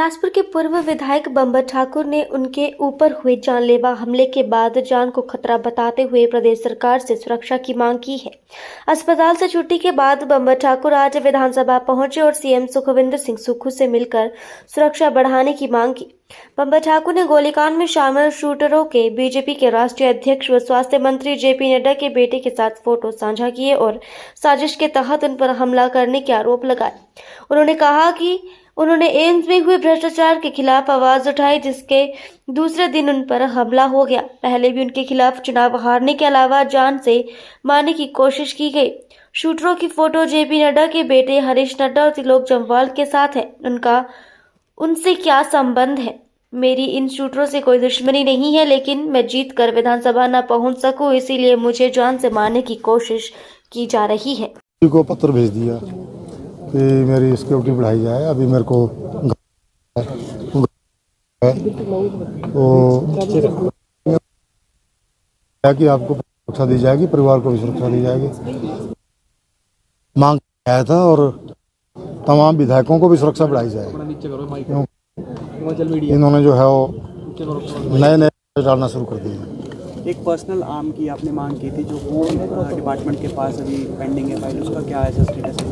बिलासपुर के पूर्व विधायक बम्बर ठाकुर ने उनके ऊपर हुए जानलेवा हमले के बाद जान को खतरा बताते हुए प्रदेश सरकार से सुरक्षा की मांग की है। अस्पताल से छुट्टी के बाद बम्बर ठाकुर आज विधानसभा पहुंचे और सीएम सुखविंदर सिंह सुक्खू से मिलकर सुरक्षा बढ़ाने की मांग की। बम्बर ठाकुर ने गोलीकांड में शामिल शूटरों के बीजेपी के राष्ट्रीय अध्यक्ष व स्वास्थ्य मंत्री जेपी नड्डा के बेटे के साथ फोटो साझा किए और साजिश के तहत उन पर हमला करने के आरोप लगाए। उन्होंने कहा कि उन्होंने एम्स में हुए भ्रष्टाचार के खिलाफ आवाज उठाई, जिसके दूसरे दिन उन पर हमला हो गया। पहले भी उनके खिलाफ चुनाव हारने के अलावा जान से मारने की कोशिश की गई। शूटरों की फोटो जेपी नड्डा के बेटे हरीश नड्डा और त्रिलोक जम्वाल के साथ है। उनसे क्या संबंध है? मेरी इन शूटरों से कोई दुश्मनी नहीं है, लेकिन मैं जीत कर विधानसभा न पहुंच सकूं, इसीलिए मुझे जान से मारने की कोशिश की जा रही है। को पत्र भेज दिया कि मेरी सिक्योरिटी बढ़ाई जाए। अभी मेरे को तो कि आपको सुरक्षा दी जाएगी, परिवार को भी सुरक्षा दी जाएगी, मांग आया था, और तमाम विधायकों को भी सुरक्षा बढ़ाई जाए। इन्होंने जो है वो नए डालना शुरू कर दिए। एक पर्सनल आर्म की आपने मांग की थी, जो होम डिपार्टमेंट के पास अभी पेंडिंग है फाइल, उसका क्या है स्टेटस है?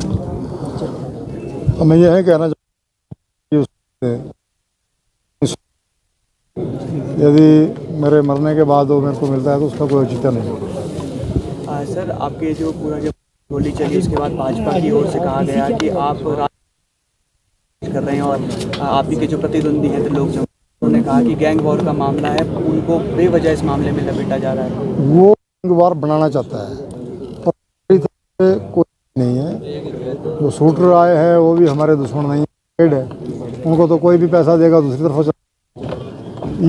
तो मैं यही कहना चाहूँ यदि मेरे मरने के बाद वो मेरे को मिलता है तो उसका कोई औचित्य नहीं। सर, आपके जो पूरा जब गोली चली उसके बाद भाजपा की ओर से कहा गया कि आप कर रहे हैं और आप ही के जो प्रतिद्वंदी हैं त्रिलोक जम्वाल, उन्होंने कहा कि गैंग वॉर का मामला है, उनको बेवजह इस मामले में लपेटा जा रहा है। वो गैंग वॉर बनाना चाहता है और कोई नहीं है। जो शूटर आए हैं वो भी हमारे दुश्मन नहीं है, उनको तो कोई भी पैसा देगा दूसरी तरफ चला।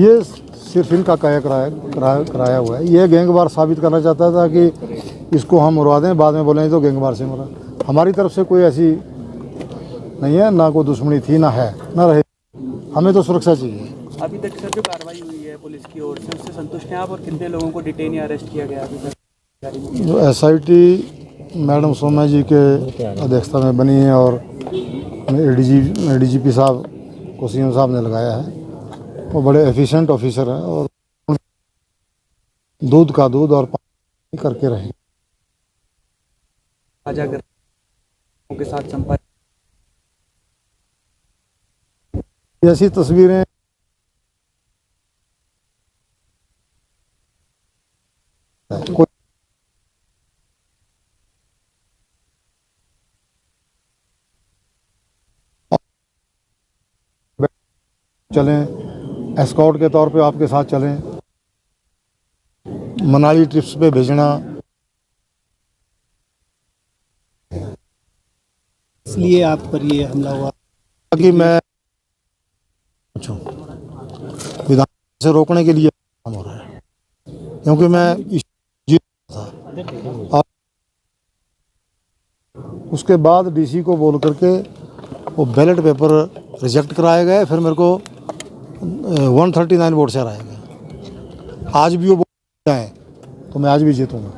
ये सिर्फ इनका कराया हुआ है। ये गैंग वॉर साबित करना चाहता था कि इसको हम उड़वा दें, बाद में बोलें तो गैंग वॉर से मरा। हमारी तरफ से कोई ऐसी नहीं है, ना कोई दुश्मनी थी, ना है, ना रहे। हमें तो सुरक्षा चाहिए। अभी तक सर जो कार्रवाई हुई है पुलिस की ओर से, उससे संतुष्ट हैं आप? और कितने लोगों को डिटेन या अरेस्ट किया गया अभी तक? जो SIT मैडम सोम्या जी के अध्यक्षता में बनी है और ADGP साहब को CM साहब ने लगाया है, वो बड़े एफिशिएंट ऑफिसर हैं और दूध का दूध और पानी करके रहे। के साथ संपर्क, ऐसी तस्वीरें चलें, एस्कॉर्ट के तौर पे आपके साथ चलें, मनाली ट्रिप्स पे भेजना, इसलिए आप पर ये हमला हुआ कि मैं विधान से रोकने के लिए काम हो रहा है, क्योंकि मैं जीत था। और उसके बाद DC को बोल करके वो बैलेट पेपर रिजेक्ट कराए गए, फिर मेरे को 139 वोट से हराया गया। आज भी वो वोट जाए तो मैं आज भी जीतूंगा।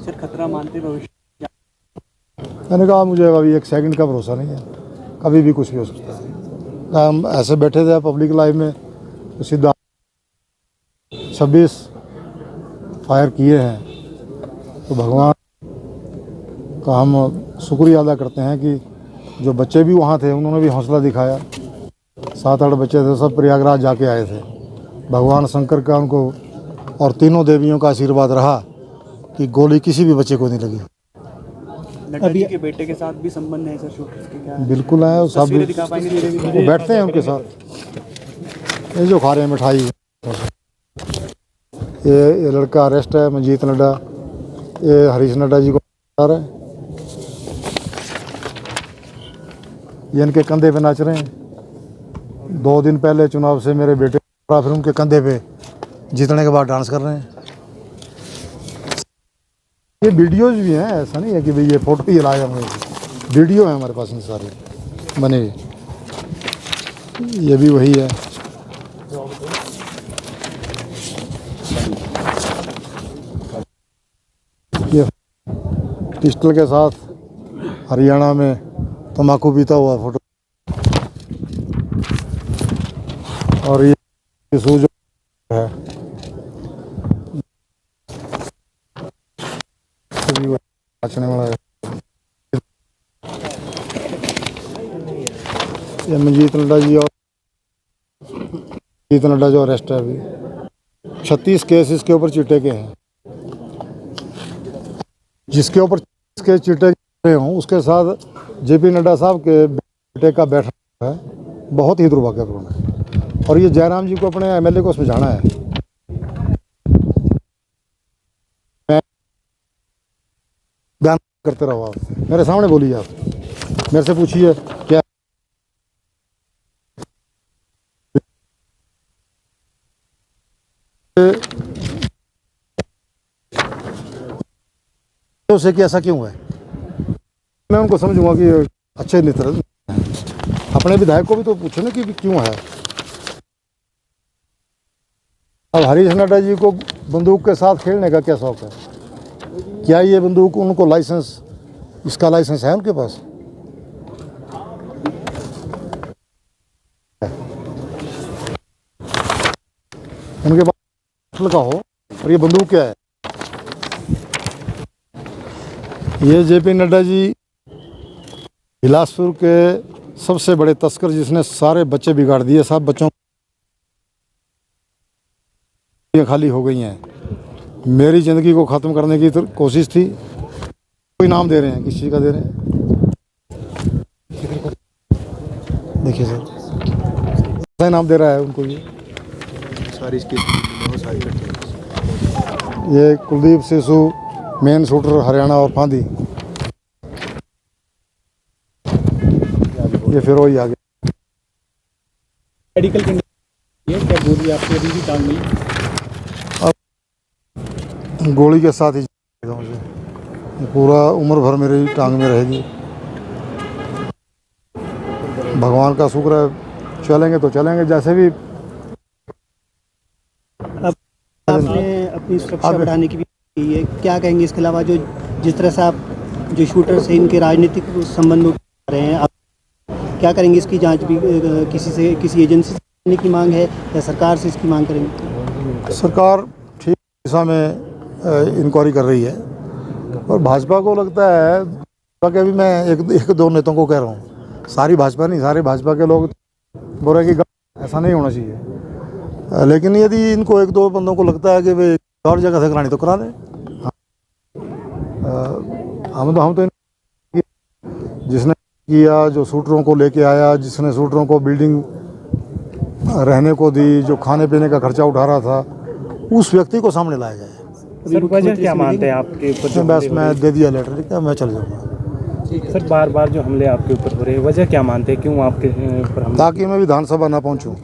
सर, खतरा मानते भविष्य? मैंने कहा मुझे अभी एक सेकंड का भरोसा नहीं है, कभी भी कुछ भी हो सकता है। हम ऐसे बैठे थे पब्लिक लाइफ में, तो सीधा 26 फायर किए हैं। तो भगवान का हम शुक्रिया अदा करते हैं कि जो बच्चे भी वहाँ थे उन्होंने भी हौसला दिखाया। 7-8 बच्चे थे, सब प्रयागराज जाके आए थे। भगवान शंकर का उनको और तीनों देवियों का आशीर्वाद रहा कि गोली किसी भी बच्चे को नहीं लगी। नड्डा जी के बेटे के साथ भी संबंध है सर शूटर्स के? क्या बिल्कुल है, सब दिखा पाएंगे? वो बैठते हैं उनके साथ, ये जो खा रहे हैं मिठाई। ये लड़का अरेस्ट है, मंजीत नड्डा। ये हरीश नड्डा जी को रहे हैं, ये इनके कंधे पे नाच रहे हैं। 2 दिन पहले चुनाव से मेरे बेटे फिर उनके कंधे पे जीतने के बाद डांस कर रहे हैं। ये वीडियोज भी हैं, ऐसा नहीं है कि भाई ये फोटो ही लाया हमने, वीडियो है हमारे पास इन सारे बने हुए। ये भी वही है। ये पिस्टल के साथ हरियाणा में तम्बाकू पीता हुआ फोटो। और ये सूज है नाचने वाला है। ये मंजीत नड्डा जी और मंजीत नड्डा जो अरेस्ट है अभी 36 केस इसके ऊपर चिट्टे के हैं। जिसके ऊपर के चिट्टे रहे हों उसके साथ जेपी नड्डा साहब के बेटे का बैठना है, बहुत ही दुर्भाग्यपूर्ण है। और ये जयराम जी को अपने एमएलए को समझाना है। मैं बयान करते रहो, आप मेरे सामने बोलिए, आप मेरे से पूछिए क्या से कि ऐसा क्यों है। मैं उनको समझूंगा कि अच्छे मित्र हैं। अपने विधायक को भी तो पूछो ना कि क्यों है। अब हरीश नड्डा जी को बंदूक के साथ खेलने का क्या शौक है? क्या ये बंदूक उनको लाइसेंस, इसका लाइसेंस है उनके पास? उनके पास लगा हो। और ये बंदूक क्या है? ये जेपी नड्डा जी बिलासपुर के सबसे बड़े तस्कर, जिसने सारे बच्चे बिगाड़ दिए। सब बच्चों खाली हो गई हैं। मेरी ज़िंदगी को ख़त्म करने की तो कोशिश थी। कोई नाम दे रहे हैं, किस चीज़ का दे रहे हैं? देखिए सर, ऐसा नाम दे रहा है उनको। ये सारी ये कुलदीप सिसु, मेन शूटर हरियाणा और फांदी, ये फिर वही आ गया। मेडिकल कंडीशन क्या बोली आपको अभी भी टांग मिली? अब गोली के साथ ही मुझे पूरा उम्र भर मेरी टांग में रहेगी। भगवान का शुक्र है, चलेंगे तो चलेंगे जैसे भी। अब आपने अपनी सुरक्षा बढ़ाने की भी की है, क्या कहेंगे इसके अलावा? जो जिस तरह से आप जो शूटर से इनके राजनीतिक संबंध आ रहे हैं, आप क्या करेंगे? इसकी जांच भी किसी एजेंसी से करने की मांग है या सरकार से इसकी मांग करेंगे? सरकार ठीक दिशा में इंक्वायरी कर रही है। और भाजपा को लगता है कि अभी मैं एक दो नेताओं को कह रहा हूँ, सारी भाजपा नहीं, सारे भाजपा के लोग बोल रहे कि ऐसा नहीं होना चाहिए। लेकिन यदि इनको एक दो बंदों को लगता है कि भाई और जगह से करानी तो करा दें। हम तो जिसने किया, जो शूटरों को लेके आया, जिसने शूटरों को बिल्डिंग रहने को दी, जो खाने पीने का खर्चा उठा रहा था, उस व्यक्ति को सामने लाया जाए। सर वजह क्या मानते हैं आपके ऊपर? बस मैं दे दिया लेटर, ठीक है, मैं चल जाऊँगा। सर बार बार जो हमले आपके ऊपर हो रहे हैं, वजह क्या मानते हैं, क्यों आपके ऊपर हमले? ताकि मैं विधानसभा ना पहुँचूँ।